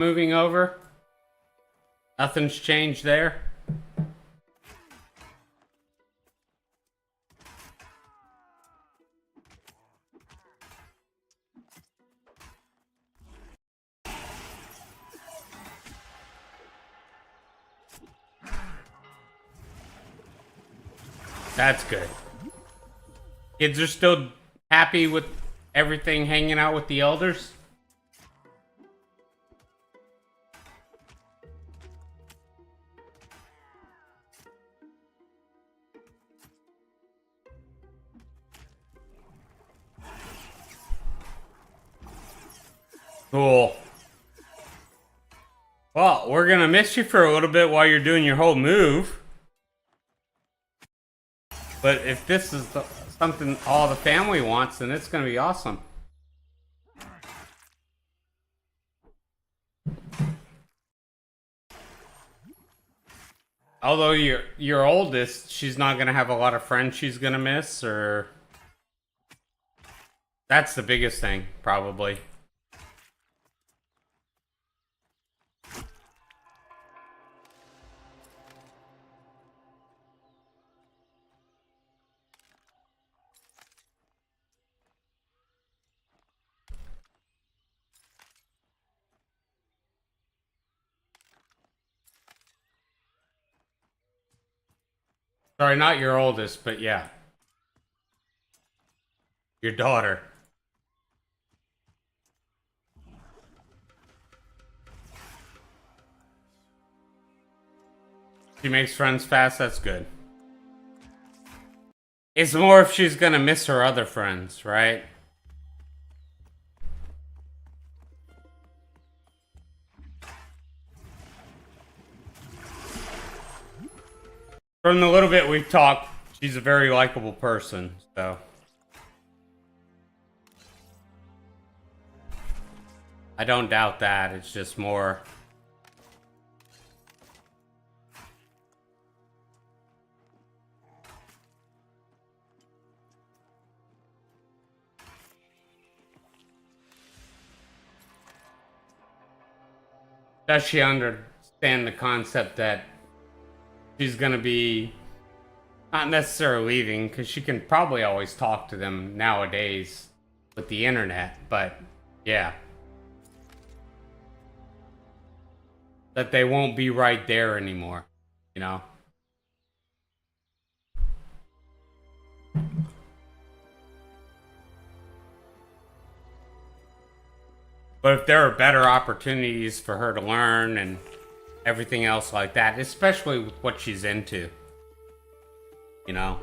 moving over. Nothing's changed there. That's good. Kids are still happy with everything hanging out with the elders? Cool. Well, we're gonna miss you for a little bit while you're doing your whole move. But if this is something all the family wants, then it's gonna be awesome. Although your oldest, she's not gonna have a lot of friends she's gonna miss, or that's the biggest thing, probably. Sorry, not your oldest, but yeah. Your daughter. She makes friends fast, that's good. It's more if she's gonna miss her other friends, right? From the little bit we've talked, she's a very likable person, so. I don't doubt that, it's just more. Does she understand the concept that she's gonna be not necessarily leaving, because she can probably always talk to them nowadays with the internet, but yeah. That they won't be right there anymore, you know? But if there are better opportunities for her to learn and everything else like that, especially with what she's into, you know?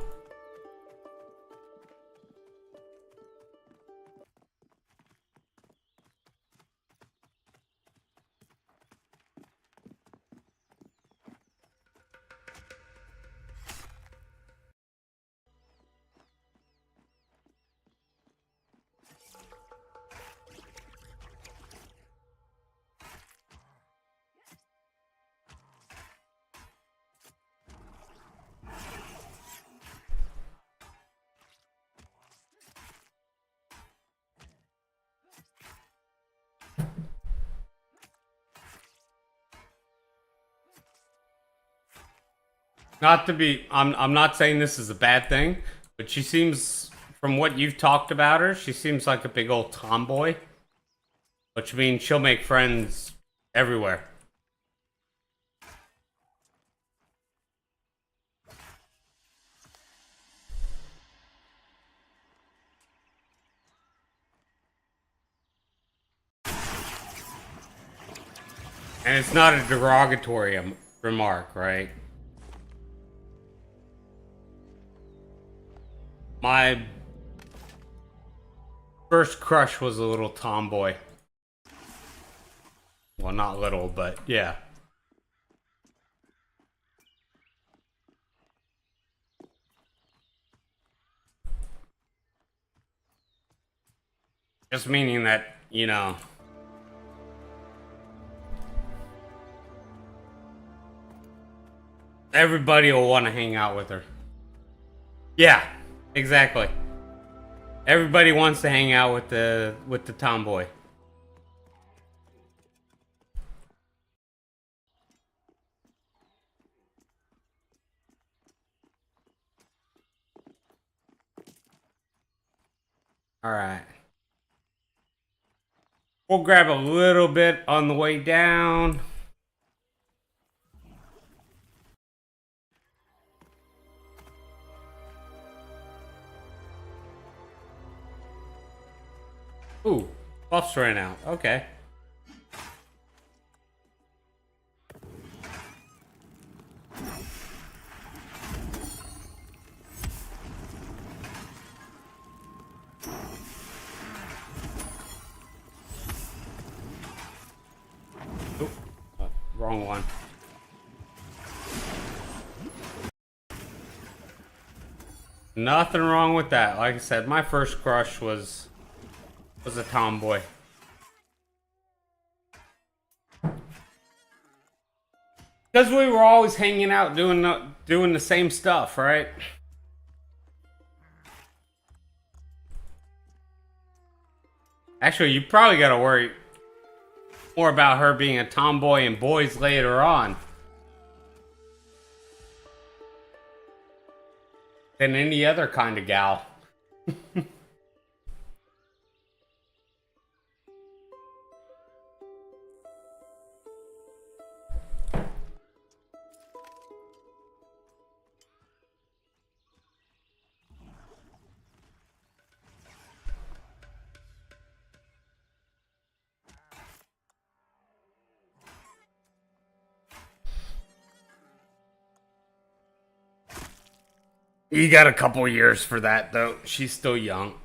Not to be, I'm not saying this is a bad thing, but she seems, from what you've talked about her, she seems like a big old tomboy. Which means she'll make friends everywhere. And it's not a derogatory remark, right? My first crush was a little tomboy. Well, not little, but yeah. Just meaning that, you know, everybody will want to hang out with her. Yeah, exactly. Everybody wants to hang out with the tomboy. Alright. We'll grab a little bit on the way down. Ooh, buffs ran out. Okay. Oop, wrong one. Nothing wrong with that. Like I said, my first crush was a tomboy. Because we were always hanging out doing the same stuff, right? Actually, you probably gotta worry more about her being a tomboy and boys later on than any other kind of gal. You got a couple years for that, though. She's still young.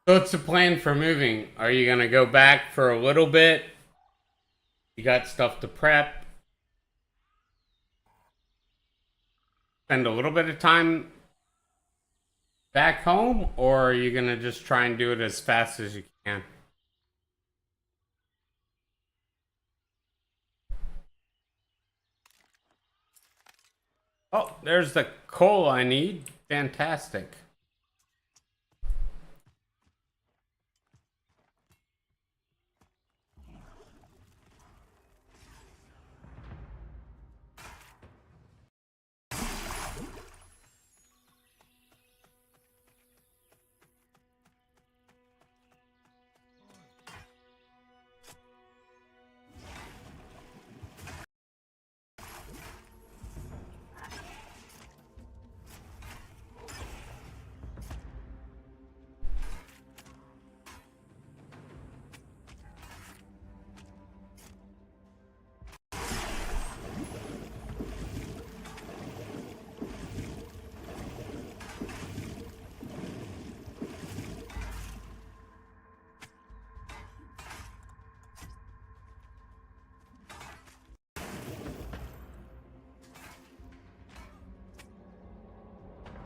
So what's the plan for moving? Are you gonna go back for a little bit? You got stuff to prep? Spend a little bit of time back home? Or are you gonna just try and do it as fast as you can? Oh, there's the coal I need. Fantastic.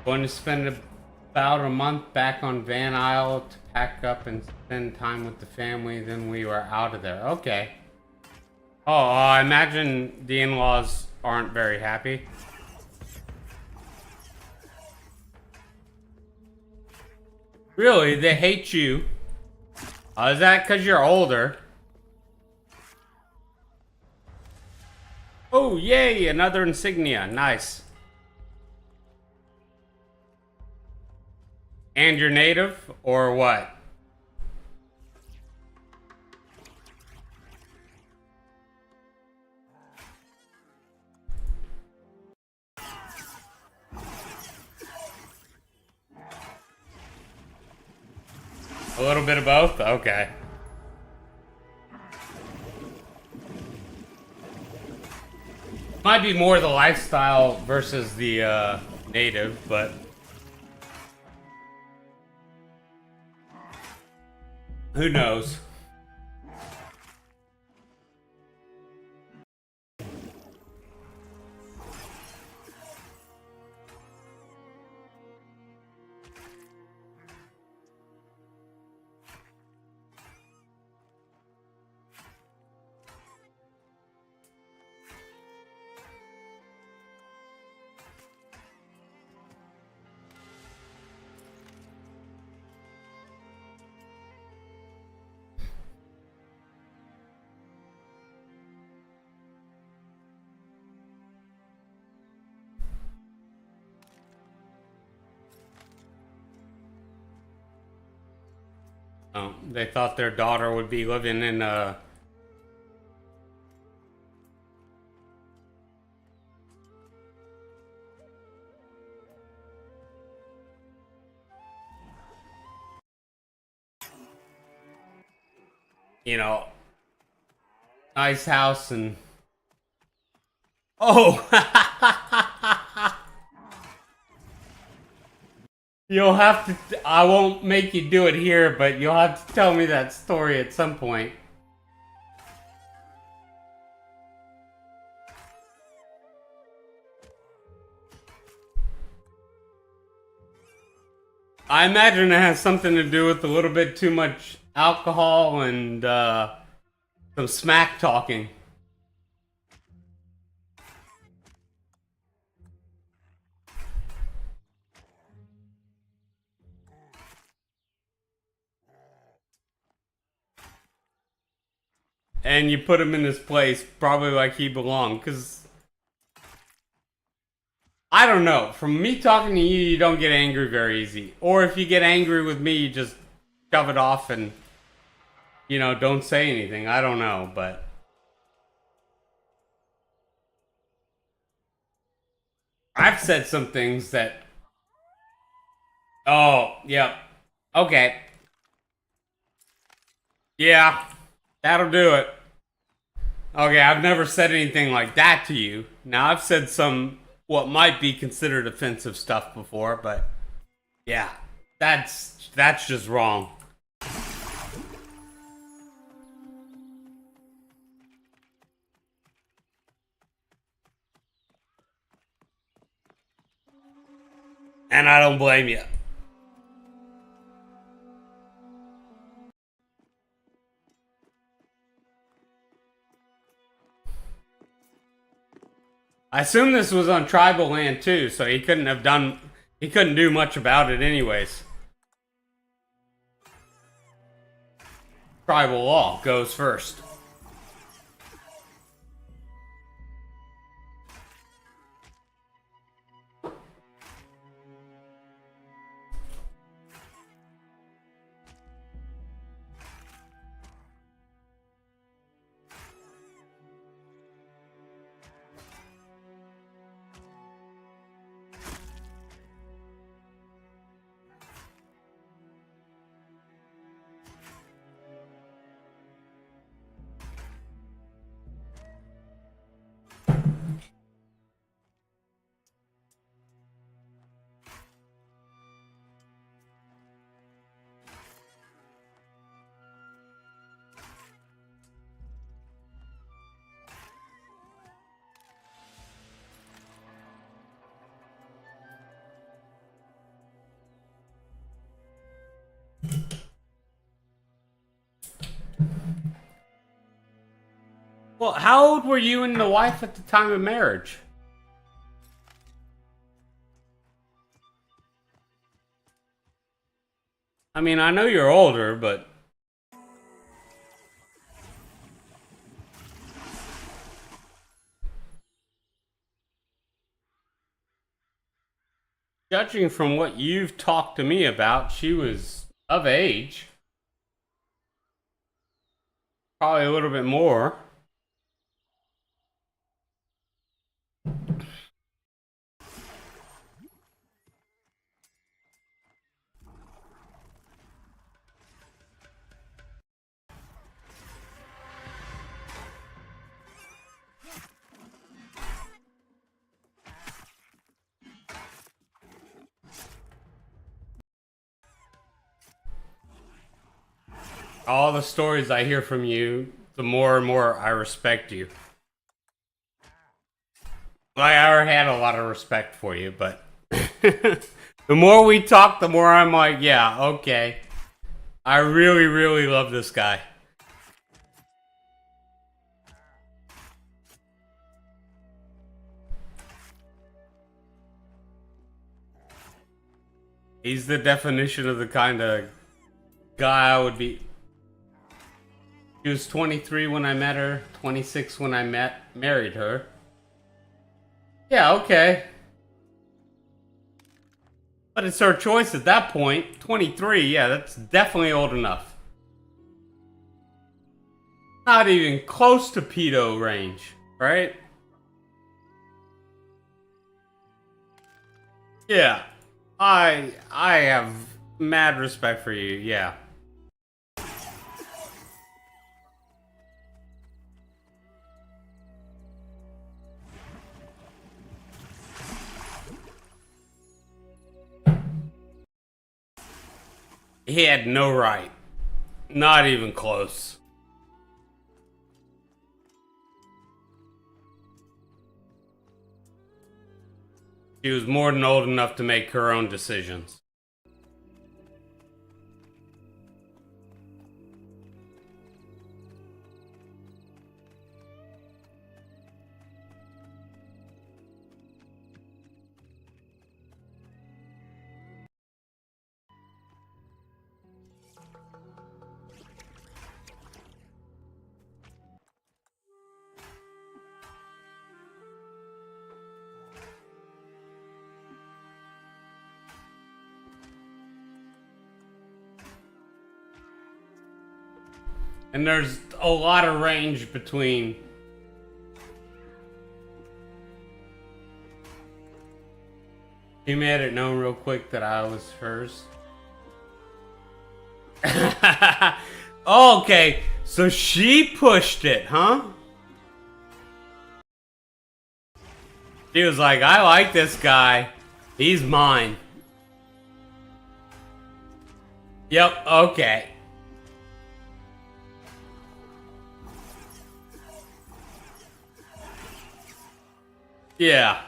Going to spend about a month back on Van Isle to pack up and spend time with the family. Then we were out of there. Okay. Oh, I imagine the in-laws aren't very happy. Really? They hate you? Is that because you're older? Oh, yay! Another insignia. Nice. And you're native, or what? A little bit of both? Okay. Might be more the lifestyle versus the native, but who knows? Oh, they thought their daughter would be living in a you know, nice house and oh. You'll have to I won't make you do it here, but you'll have to tell me that story at some point. I imagine it has something to do with a little bit too much alcohol and some smack talking. And you put him in his place, probably like he belonged, because I don't know. From me talking to you, you don't get angry very easy. Or if you get angry with me, you just shove it off and, you know, don't say anything. I don't know, but I've said some things that. Oh, yep. Okay. Yeah, that'll do it. Okay, I've never said anything like that to you. Now, I've said some what might be considered offensive stuff before, but yeah, that's just wrong. And I don't blame you. I assume this was on tribal land too, so he couldn't do much about it anyways. Tribal law goes first. Well, how old were you and the wife at the time of marriage? I mean, I know you're older, but judging from what you've talked to me about, she was of age. Probably a little bit more. All the stories I hear from you, the more and more I respect you. I already had a lot of respect for you, but the more we talk, the more I'm like, yeah, okay. I really, really love this guy. He's the definition of the kind of guy I would be. She was 23 when I met her, 26 when I married her. Yeah, okay. But it's her choice at that point. 23, yeah, that's definitely old enough. Not even close to pedo range, right? Yeah. I have mad respect for you, yeah. He had no right. Not even close. She was more than old enough to make her own decisions. And there's a lot of range between. She made it known real quick that I was hers. Okay, so she pushed it, huh? She was like, I like this guy. He's mine. Yep, okay. Yeah.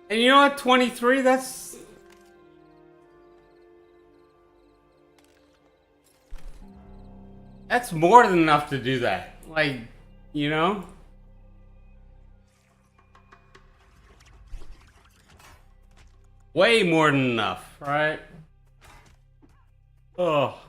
And you know what, 23, that's more than enough to do that. Like, you know? Way more than enough, right? Oh.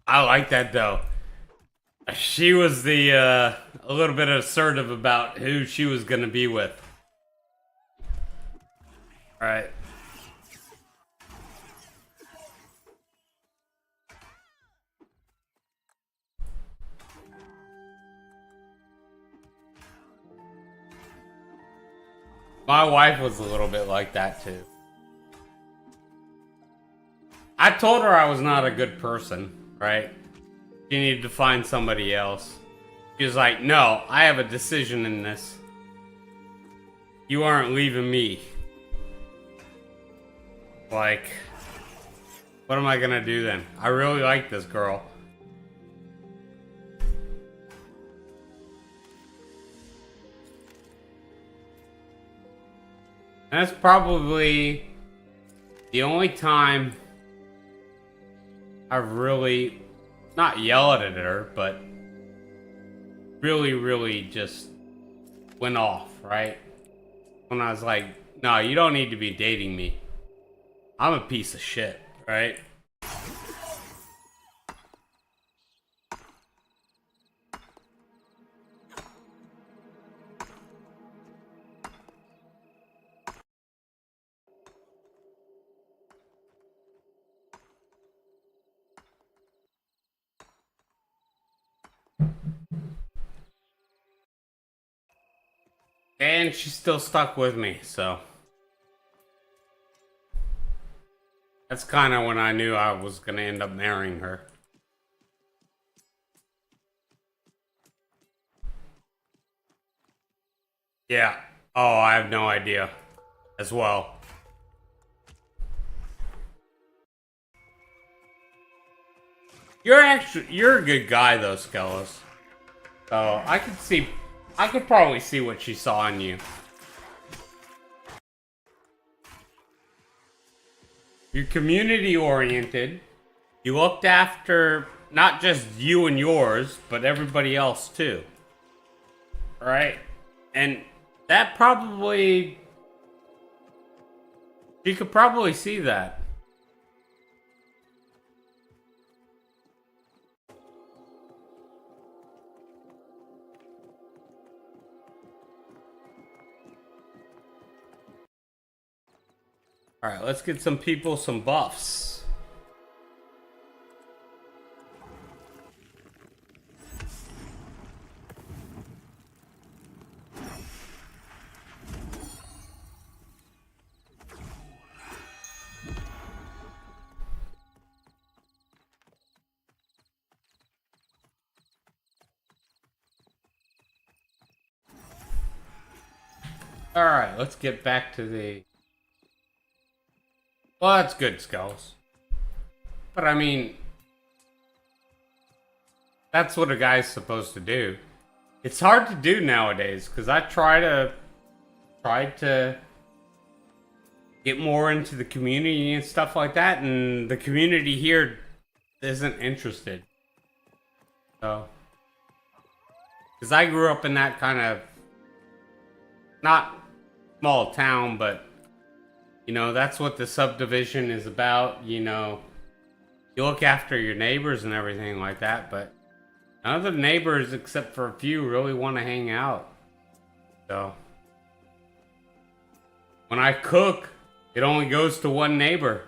I like that though. She was the a little bit assertive about who she was gonna be with. Right. My wife was a little bit like that too. I told her I was not a good person, right? She needed to find somebody else. She was like, no, I have a decision in this. You aren't leaving me. Like, what am I gonna do then? I really like this girl. And that's probably the only time I've really not yelled at her, but really, really just went off, right? When I was like, no, you don't need to be dating me. I'm a piece of shit, right? And she's still stuck with me, so. That's kind of when I knew I was going to end up marrying her. Yeah. Oh, I have no idea as well. You're a good guy though, Skelos. So I could probably see what she saw in you. You're community oriented. You looked after not just you and yours, but everybody else too. Right? And that probably, you could probably see that. Alright, let's get some people some buffs. Alright, let's get back to the... Well, that's good, Skulls. But I mean... That's what a guy's supposed to do. It's hard to do nowadays, because I try to get more into the community and stuff like that, and the community here isn't interested. So... Because I grew up in that kind of... Not small town, but... You know, that's what the subdivision is about, you know. You look after your neighbors and everything like that, but none of the neighbors, except for a few, really want to hang out. So, when I cook, it only goes to one neighbor.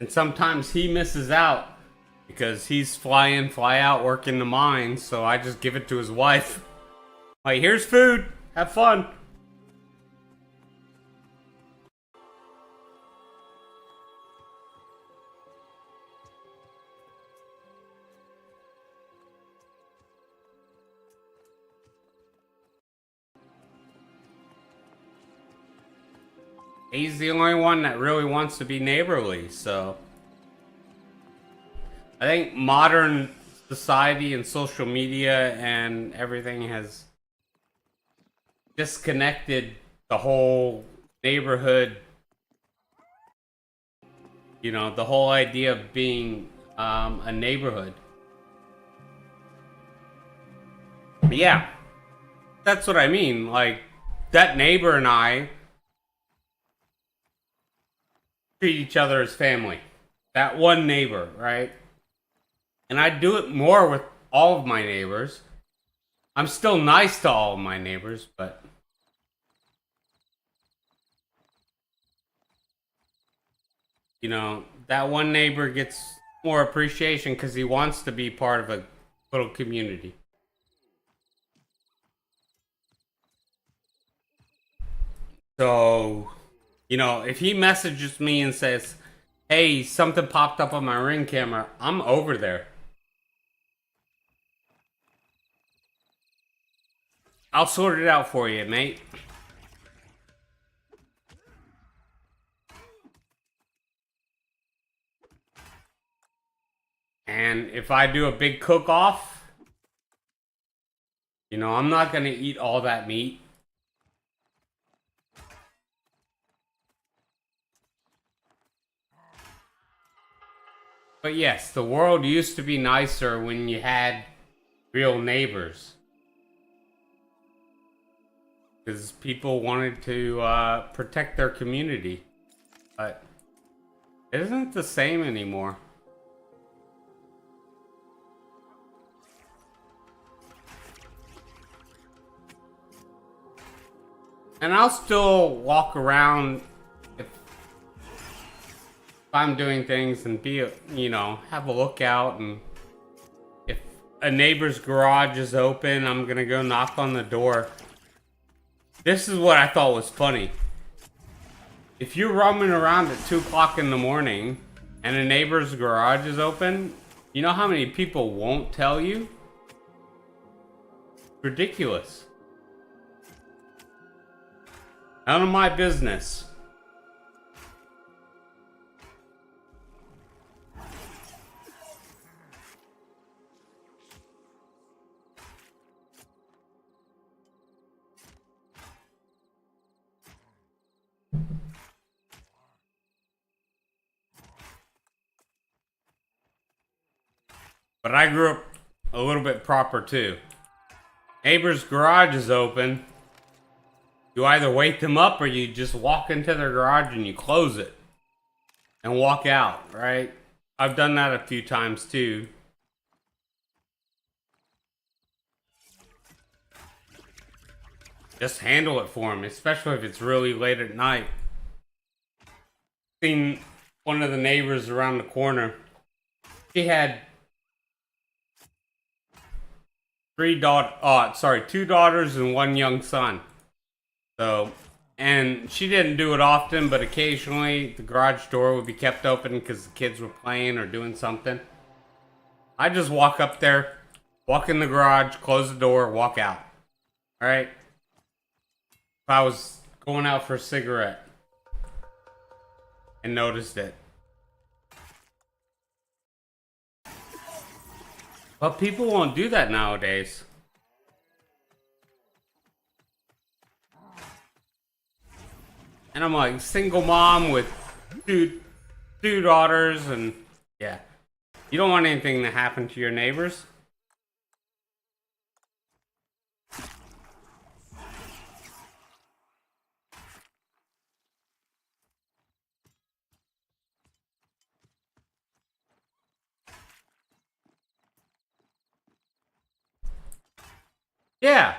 And sometimes he misses out. Because he's fly in, fly out, working the mines, so I just give it to his wife. Like, here's food, have fun. He's the only one that really wants to be neighborly, so... I think modern society and social media and everything has disconnected the whole neighborhood, you know, the whole idea of being a neighborhood. But yeah, that's what I mean. Like, that neighbor and I treat each other as family. That one neighbor, right? And I do it more with all of my neighbors. I'm still nice to all of my neighbors, but... You know, that one neighbor gets more appreciation because he wants to be part of a little community. So, you know, if he messages me and says, hey, something popped up on my Ring camera, I'm over there. I'll sort it out for you, mate. And if I do a big cook-off, you know, I'm not gonna eat all that meat. But yes, the world used to be nicer when you had real neighbors. Because people wanted to protect their community. But it isn't the same anymore. And I'll still walk around I'm doing things and have a lookout, and if a neighbor's garage is open, I'm gonna go knock on the door. This is what I thought was funny. If you're roaming around at 2 o'clock in the morning and a neighbor's garage is open, you know how many people won't tell you? Ridiculous. None of my business. But I grew up a little bit proper too. Neighbor's garage is open. You either wake them up or you just walk into their garage and you close it and walk out, right? I've done that a few times too. Just handle it for them, especially if it's really late at night. Seen one of the neighbors around the corner. She had two daughters and one young son. So, and she didn't do it often, but occasionally the garage door would be kept open because the kids were playing or doing something. I just walk up there, walk in the garage, close the door, walk out. Alright? If I was going out for a cigarette and noticed it. But people won't do that nowadays. And I'm like, single mom with two daughters, and yeah. You don't want anything to happen to your neighbors. Yeah.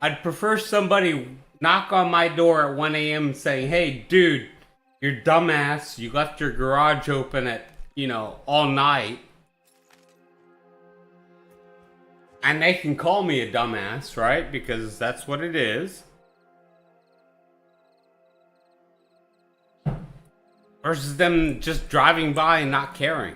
I'd prefer somebody knock on my door at 1 a.m. saying, hey, dude, you're dumbass. You left your garage open at, all night. And they can call me a dumbass, right? Because that's what it is. Versus them just driving by and not caring.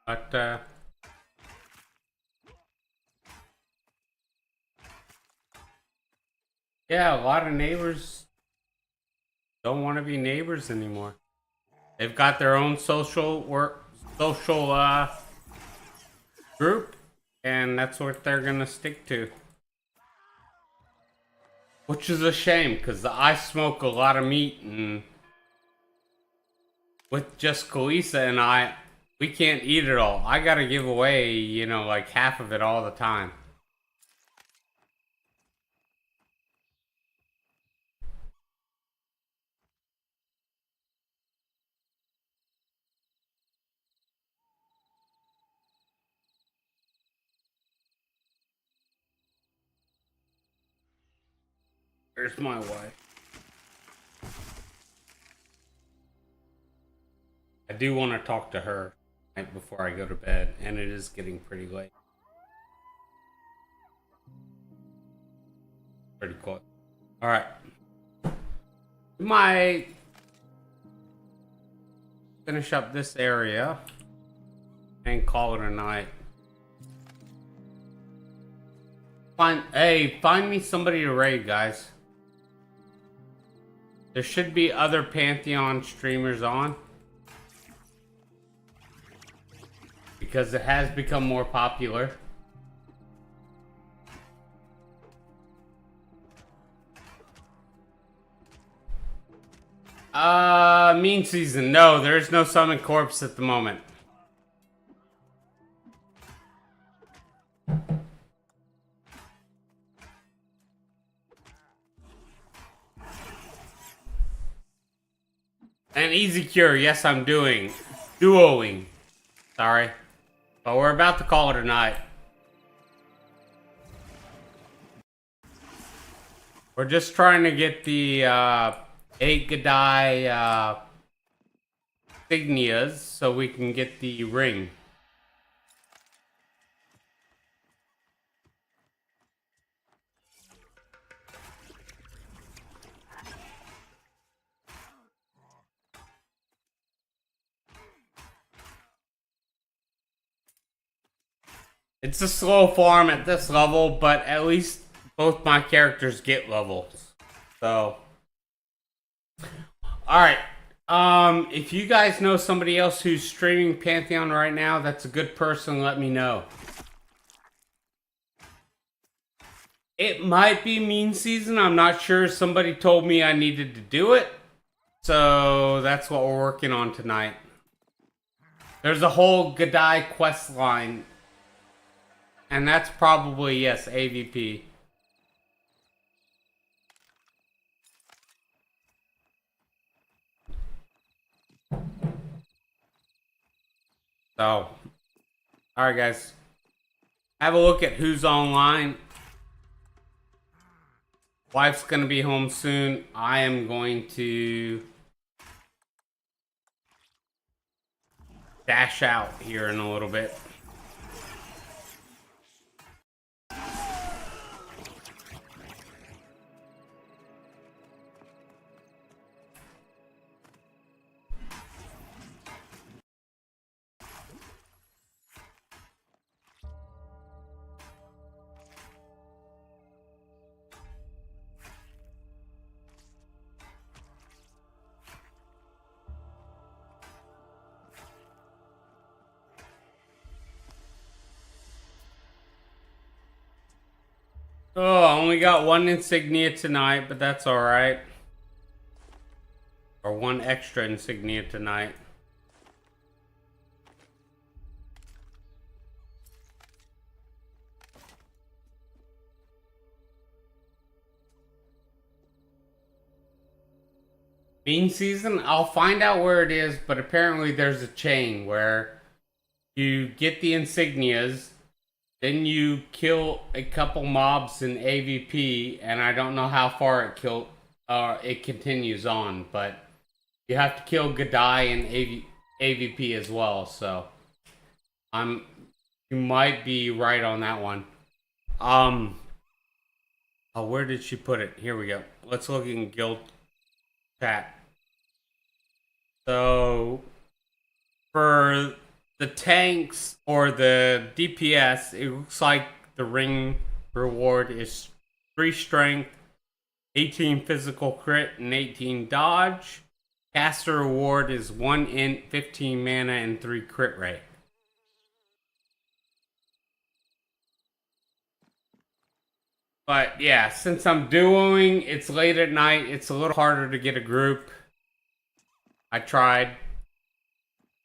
But, yeah, a lot of neighbors don't want to be neighbors anymore. They've got their own social group, and that's what they're gonna stick to. Which is a shame, because I smoke a lot of meat, and with just Kalisa and we can't eat it all. I gotta give away, like half of it all the time. Where's my wife? I do want to talk to her right before I go to bed, and it is getting pretty late. Pretty cool. All right. Might finish up this area and call it a night. Find me somebody to raid, guys. There should be other Pantheon streamers on, because it has become more popular. Mean season. No, there's no summon corpse at the moment. And easy cure, yes, I'm duoing. Sorry. But we're about to call it a night. We're just trying to get the 8 Gadai insignias so we can get the ring. It's a slow farm at this level, but at least both my characters get levels. So, alright. If you guys know somebody else who's streaming Pantheon right now, that's a good person, let me know. It might be mean season, I'm not sure. Somebody told me I needed to do it. So, that's what we're working on tonight. There's a whole Gadai quest line. And that's probably, yes, AVP. So, alright guys. Have a look at who's online. Wife's gonna be home soon. I am going to dash out here in a little bit. Oh, I only got one insignia tonight, but that's alright. Or one extra insignia tonight. Bean season? I'll find out where it is, but apparently there's a chain where you get the insignias, then you kill a couple mobs in AVP, and I don't know how far it continues on, but you have to kill Gadai in AVP as well, so you might be right on that one. Oh, where did she put it? Here we go. Let's look in guild chat. So for the tanks or the DPS, it looks like the ring reward is 3 strength, 18 physical crit, and 18 dodge. Caster reward is 1 int, 15 mana, and 3 crit rate. But yeah, since I'm duoing, it's late at night, it's a little harder to get a group. I tried.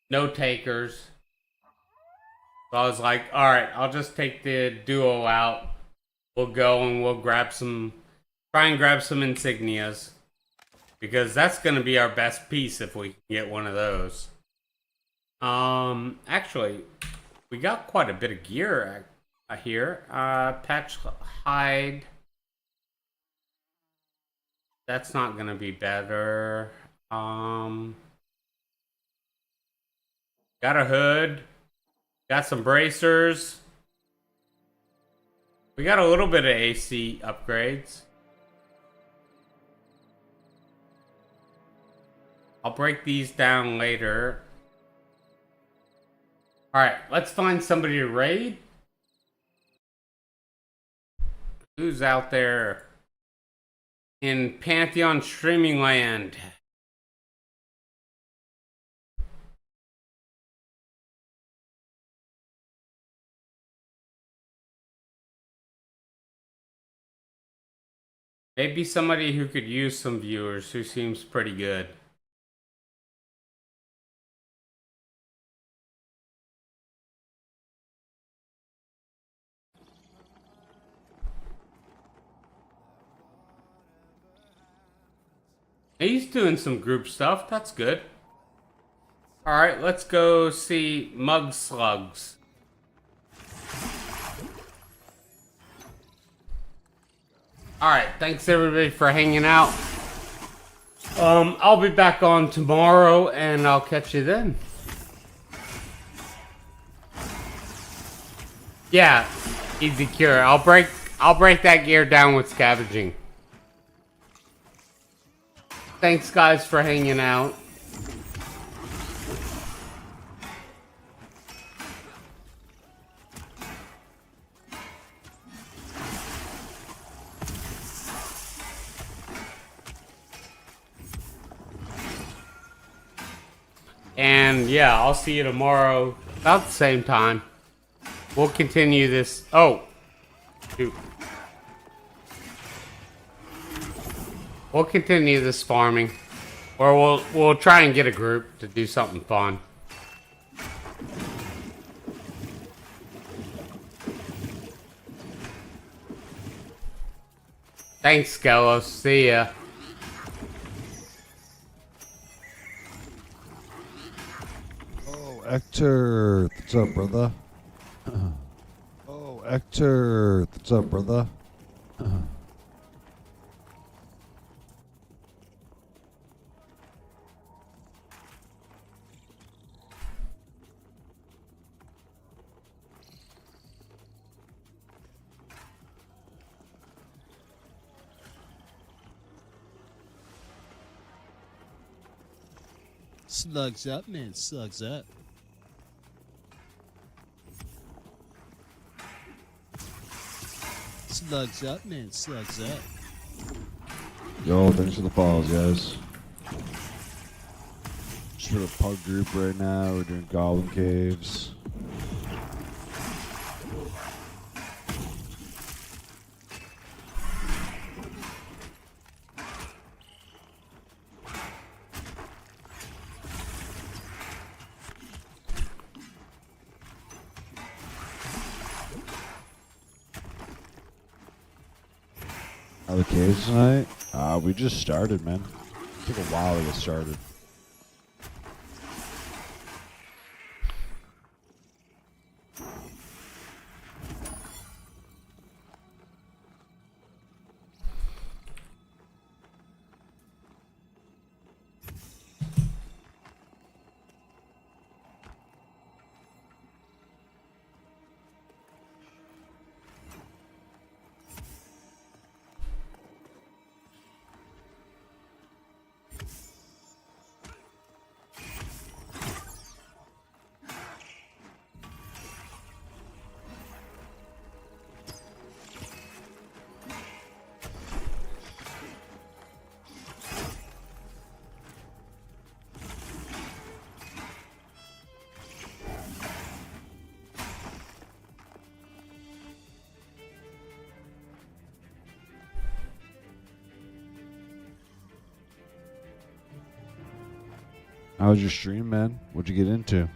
No takers. So I was like, alright, I'll just take the duo out. We'll go and we'll grab some, try and grab some insignias. Because that's going to be our best piece if we can get one of those. Actually, we got quite a bit of gear here. Patch hide. That's not gonna be better. Got a hood. Got some bracers. We got a little bit of AC upgrades. I'll break these down later. Alright, let's find somebody to raid. Who's out there in Pantheon streaming land? Maybe somebody who could use some viewers who seems pretty good. He's doing some group stuff. That's good. Alright, let's go see Mug Slugs. Alright, thanks everybody for hanging out. I'll be back on tomorrow and I'll catch you then. Yeah, easy cure. I'll break that gear down with scavenging. Thanks guys for hanging out. And yeah, I'll see you tomorrow about the same time. We'll continue this. Oh, shoot. We'll continue this farming, or we'll try and get a group to do something fun. Thanks, Skelos. See ya. Oh, Hector, what's up, brother? Oh, Hector, what's up, brother? Slugs up, man. Slugs up. Slugs up, man. Slugs up. Yo, thanks for the follows, guys. Just for the pug group right now, we're doing Goblin Caves. How the caves tonight? We just started, man. It took a while to get started. How was your stream, man? What'd you get into?